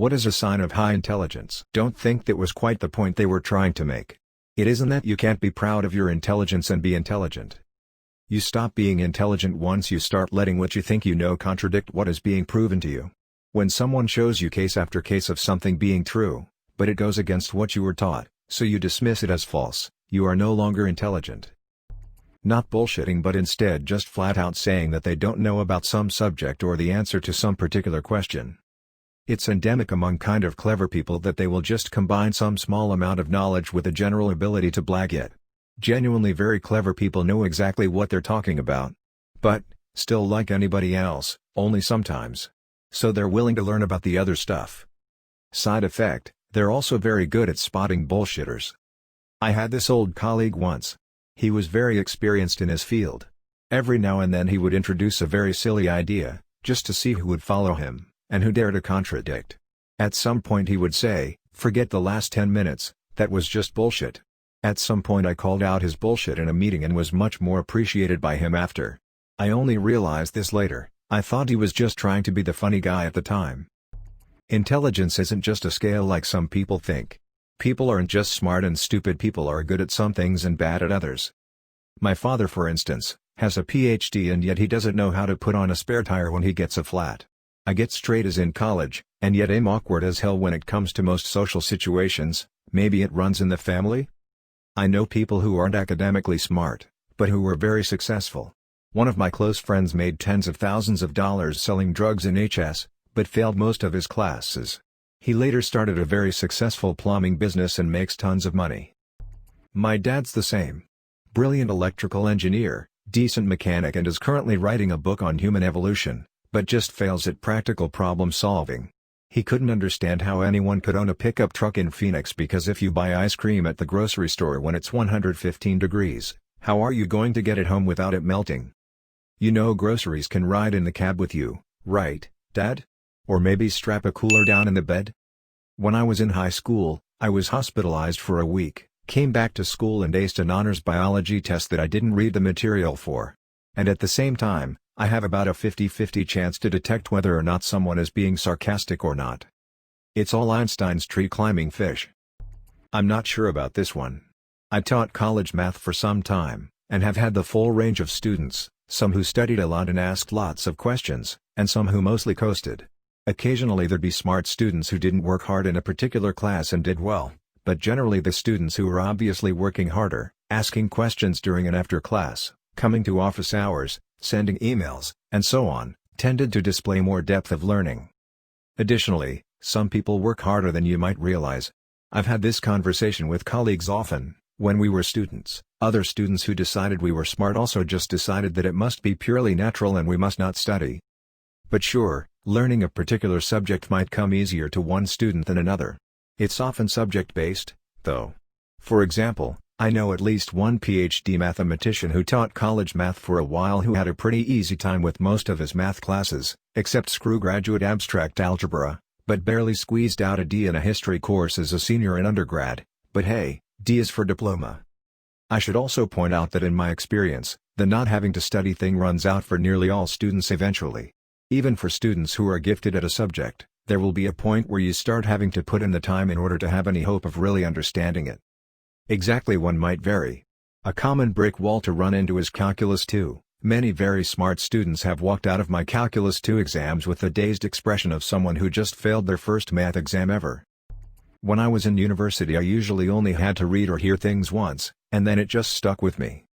What is a sign of high intelligence? Don't think that was quite the point they were trying to make. It isn't that you can't be proud of your intelligence and be intelligent. You stop being intelligent once you start letting what you think you know contradict what is being proven to you. When someone shows you case after case of something being true, but it goes against what you were taught, so you dismiss it as false, you are no longer intelligent. Not bullshitting, but instead just flat out saying that they don't know about some subject or the answer to some particular question. It's endemic among kind of clever people that they will just combine some small amount of knowledge with a general ability to blag it. Genuinely very clever people know exactly what they're talking about. But, still like anybody else, only sometimes. So they're willing to learn about the other stuff. Side effect, they're also very good at spotting bullshitters. I had this old colleague once. He was very experienced in his field. Every now and then he would introduce a very silly idea, just to see who would follow him, and who dare to contradict. At some point he would say, "Forget the last 10 minutes, that was just bullshit." At some point I called out his bullshit in a meeting and was much more appreciated by him after. I only realized this later. I thought he was just trying to be the funny guy at the time. Intelligence isn't just a scale like some people think. People aren't just smart and stupid, people are good at some things and bad at others. My father, for instance, has a PhD and yet he doesn't know how to put on a spare tire when he gets a flat. I get straight A's in college, and yet am awkward as hell when it comes to most social situations. Maybe it runs in the family? I know people who aren't academically smart, but who were very successful. One of my close friends made tens of thousands of dollars selling drugs in HS, but failed most of his classes. He later started a very successful plumbing business and makes tons of money. My dad's the same. Brilliant electrical engineer, decent mechanic, and is currently writing a book on human evolution, but just fails at practical problem solving. He couldn't understand how anyone could own a pickup truck in Phoenix because if you buy ice cream at the grocery store when it's 115 degrees, how are you going to get it home without it melting? You know groceries can ride in the cab with you, right, Dad? Or maybe strap a cooler down in the bed? When I was in high school, I was hospitalized for a week, came back to school and aced an honors biology test that I didn't read the material for. And at the same time, I have about a 50-50 chance to detect whether or not someone is being sarcastic or not. It's all Einstein's tree-climbing fish. I'm not sure about this one. I taught college math for some time, and have had the full range of students, some who studied a lot and asked lots of questions, and some who mostly coasted. Occasionally there'd be smart students who didn't work hard in a particular class and did well, but generally the students who were obviously working harder, asking questions during and after class, coming to office hours, sending emails, and so on, tended to display more depth of learning. Additionally, some people work harder than you might realize. I've had this conversation with colleagues often. When we were students, other students who decided we were smart also just decided that it must be purely natural and we must not study. But sure, learning a particular subject might come easier to one student than another. It's often subject-based, though. For example, I know at least one PhD mathematician who taught college math for a while who had a pretty easy time with most of his math classes, except screw graduate abstract algebra, but barely squeezed out a D in a history course as a senior in undergrad. But hey, D is for diploma. I should also point out that in my experience, the not having to study thing runs out for nearly all students eventually. Even for students who are gifted at a subject, there will be a point where you start having to put in the time in order to have any hope of really understanding it. Exactly, one might vary. A common brick wall to run into is Calculus 2. Many very smart students have walked out of my Calculus 2 exams with the dazed expression of someone who just failed their first math exam ever. When I was in university I usually only had to read or hear things once, and then it just stuck with me.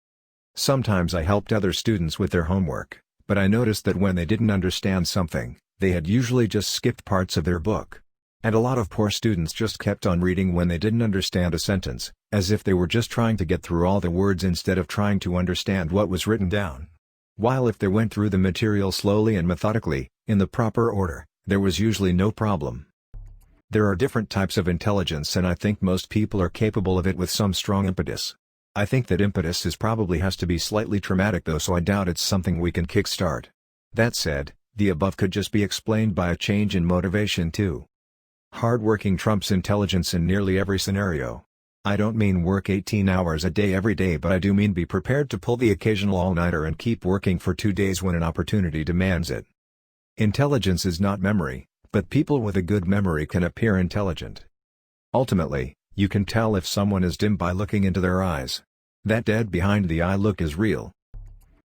Sometimes I helped other students with their homework, but I noticed that when they didn't understand something, they had usually just skipped parts of their book. And a lot of poor students just kept on reading when they didn't understand a sentence, as if they were just trying to get through all the words instead of trying to understand what was written down. While if they went through the material slowly and methodically, in the proper order, there was usually no problem. There are different types of intelligence and I think most people are capable of it with some strong impetus. I think that impetus probably has to be slightly traumatic though, so I doubt it's something we can kickstart. That said, the above could just be explained by a change in motivation too. Hardworking trumps intelligence in nearly every scenario. I don't mean work 18 hours a day every day, but I do mean be prepared to pull the occasional all-nighter and keep working for 2 days when an opportunity demands it. Intelligence is not memory, but people with a good memory can appear intelligent. Ultimately, you can tell if someone is dim by looking into their eyes. That dead behind the eye look is real.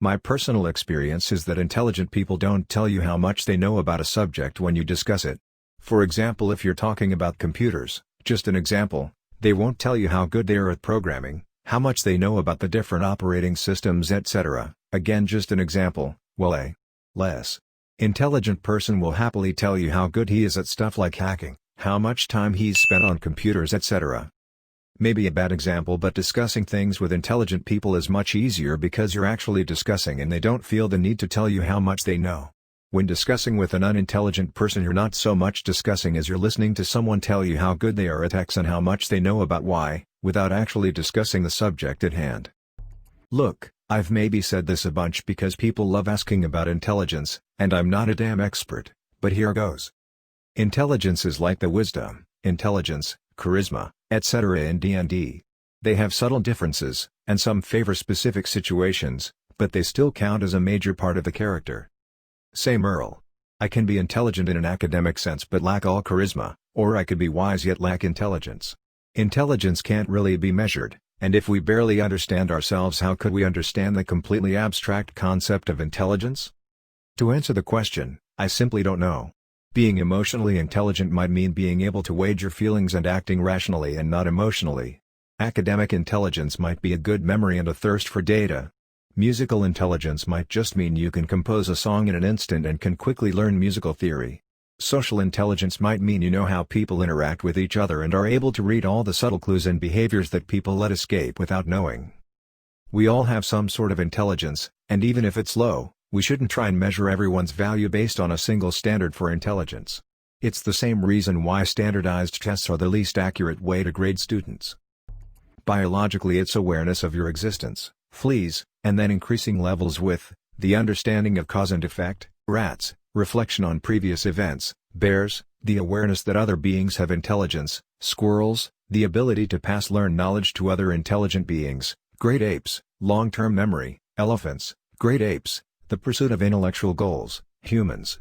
My personal experience is that intelligent people don't tell you how much they know about a subject when you discuss it. For example, if you're talking about computers, just an example, they won't tell you how good they are at programming, how much they know about the different operating systems, etc. Again, just an example. Well, a less intelligent person will happily tell you how good he is at stuff like hacking, how much time he's spent on computers, etc. Maybe a bad example, but discussing things with intelligent people is much easier because you're actually discussing and they don't feel the need to tell you how much they know. When discussing with an unintelligent person, you're not so much discussing as you're listening to someone tell you how good they are at X and how much they know about Y, without actually discussing the subject at hand. Look, I've maybe said this a bunch because people love asking about intelligence, and I'm not a damn expert, but here goes. Intelligence is like the wisdom, intelligence, charisma, etc. in D&D. They have subtle differences, and some favor specific situations, but they still count as a major part of the character. Say Merle. I can be intelligent in an academic sense but lack all charisma, or I could be wise yet lack intelligence. Intelligence can't really be measured, and if we barely understand ourselves, how could we understand the completely abstract concept of intelligence? To answer the question, I simply don't know. Being emotionally intelligent might mean being able to weigh your feelings and acting rationally and not emotionally. Academic intelligence might be a good memory and a thirst for data. Musical intelligence might just mean you can compose a song in an instant and can quickly learn musical theory. Social intelligence might mean you know how people interact with each other and are able to read all the subtle clues and behaviors that people let escape without knowing. We all have some sort of intelligence, and even if it's low, we shouldn't try and measure everyone's value based on a single standard for intelligence. It's the same reason why standardized tests are the least accurate way to grade students. Biologically, it's awareness of your existence, fleas, and then increasing levels with the understanding of cause and effect, rats, reflection on previous events, bears, the awareness that other beings have intelligence, squirrels, the ability to pass learned knowledge to other intelligent beings, great apes, long-term memory, elephants, great apes, the pursuit of intellectual goals, humans,